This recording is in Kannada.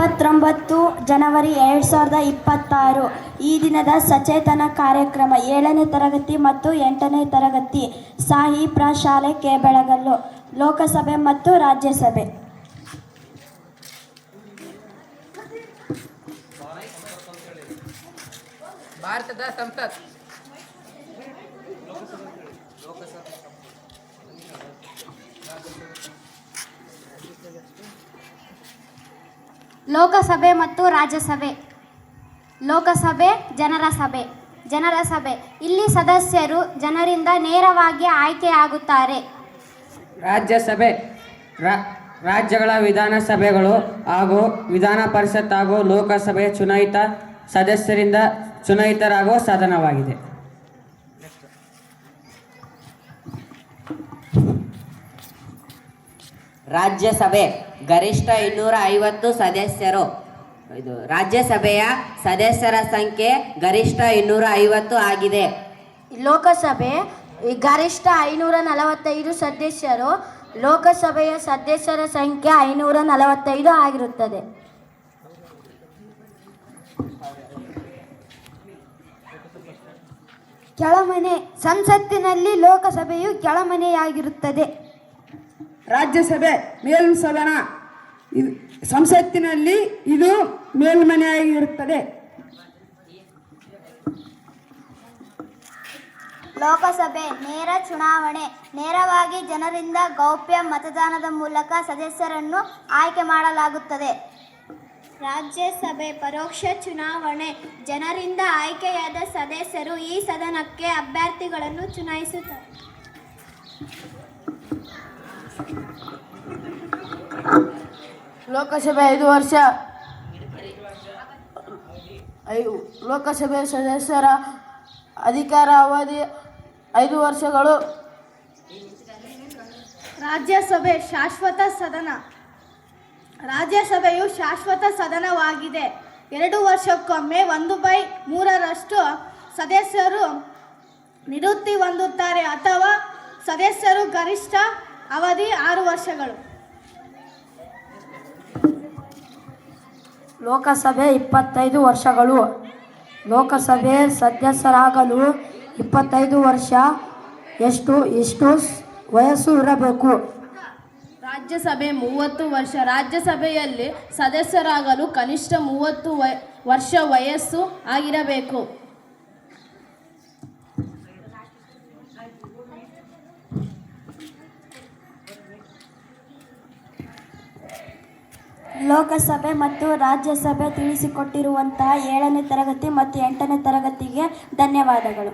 29 ಜನವರಿ 2026 ಈ ದಿನದ ಸಚೇತನ ಕಾರ್ಯಕ್ರಮ 7ನೇ ತರಗತಿ ಮತ್ತು 8ನೇ ತರಗತಿ ಸಾಹಿ ಪ್ರಶಾಲೆ ಕೆಬೆಳಗಲ್ಲು ಲೋಕಸಭೆ ಮತ್ತು ರಾಜ್ಯಸಭೆ. ಭಾರತದ ಸಂಸತ್ ಲೋಕಸಭೆ ಮತ್ತು ರಾಜ್ಯಸಭೆ. ಲೋಕಸಭೆ ಜನರ ಸಭೆ ಇಲ್ಲಿ ಸದಸ್ಯರು ಜನರಿಂದ ನೇರವಾಗಿ ಆಯ್ಕೆಯಾಗುತ್ತಾರೆ. ರಾಜ್ಯಸಭೆ ರಾಜ್ಯಗಳ ವಿಧಾನಸಭೆಗಳು ಹಾಗೂ ವಿಧಾನ ಪರಿಷತ್ ಹಾಗೂ ಲೋಕಸಭೆ ಚುನಾಯಿತ ಸದಸ್ಯರಿಂದ ಚುನಾಯಿತರಾಗುವ ಸಾಧನವಾಗಿದೆ. ರಾಜ್ಯಸಭೆ ಗರಿಷ್ಠ 250 ಸದಸ್ಯರು. ರಾಜ್ಯಸಭೆಯ ಸದಸ್ಯರ ಸಂಖ್ಯೆ ಗರಿಷ್ಠ 250 ಆಗಿದೆ. ಲೋಕಸಭೆ ಗರಿಷ್ಠ 545 ಸದಸ್ಯರು. ಲೋಕಸಭೆಯ ಸದಸ್ಯರ ಸಂಖ್ಯೆ 545 ಆಗಿರುತ್ತದೆ. ಕೆಳಮನೆ ಸಂಸತ್ತಿನಲ್ಲಿ ಲೋಕಸಭೆಯು ಕೆಳಮನೆಯಾಗಿರುತ್ತದೆ. ರಾಜ್ಯಸಭೆ ಮೇಲ್ಸದನ, ಸಂಸತ್ತಿನಲ್ಲಿ ಇದು ಮೇಲ್ಮನೆಯಾಗಿರುತ್ತದೆ. ಲೋಕಸಭೆ ನೇರ ಚುನಾವಣೆ, ನೇರವಾಗಿ ಜನರಿಂದ ಗೌಪ್ಯ ಮತದಾನದ ಮೂಲಕ ಸದಸ್ಯರನ್ನು ಆಯ್ಕೆ ಮಾಡಲಾಗುತ್ತದೆ. ರಾಜ್ಯಸಭೆ ಪರೋಕ್ಷ ಚುನಾವಣೆ, ಜನರಿಂದ ಆಯ್ಕೆಯಾದ ಸದಸ್ಯರು ಈ ಸದನಕ್ಕೆ ಅಭ್ಯರ್ಥಿಗಳನ್ನು ಚುನಾಯಿಸುತ್ತಾರೆ. ಲೋಕಸಭೆ 5 ವರ್ಷ. ಲೋಕಸಭೆ ಸದಸ್ಯರ ಅಧಿಕಾರ ಅವಧಿ 5 ವರ್ಷಗಳು. ರಾಜ್ಯಸಭೆ ಶಾಶ್ವತ ಸದನ. ರಾಜ್ಯಸಭೆಯು ಶಾಶ್ವತ ಸದನವಾಗಿದೆ. 2 ವರ್ಷಕ್ಕೊಮ್ಮೆ 1/3 ಸದಸ್ಯರು ನಿವೃತ್ತಿ ಹೊಂದುತ್ತಾರೆ ಅಥವಾ ಸದಸ್ಯರು ಗರಿಷ್ಠ ಅವಧಿ 6 ವರ್ಷಗಳು. ಲೋಕಸಭೆ 25 ವರ್ಷಗಳು. ಲೋಕಸಭೆ ಸದಸ್ಯರಾಗಲು 25 ವರ್ಷ ಎಷ್ಟು ವಯಸ್ಸು ಇರಬೇಕು. ರಾಜ್ಯಸಭೆ 30 ವರ್ಷ. ರಾಜ್ಯಸಭೆಯಲ್ಲಿ ಸದಸ್ಯರಾಗಲು ಕನಿಷ್ಠ 30 ವರ್ಷ ವಯಸ್ಸು ಆಗಿರಬೇಕು. ಲೋಕಸಭೆ ಮತ್ತು ರಾಜ್ಯಸಭೆ ತಿಳಿಸಿಕೊಟ್ಟಿರುವಂತಹ 7ನೇ ತರಗತಿ ಮತ್ತು 8ನೇ ತರಗತಿಗೆ ಧನ್ಯವಾದಗಳು.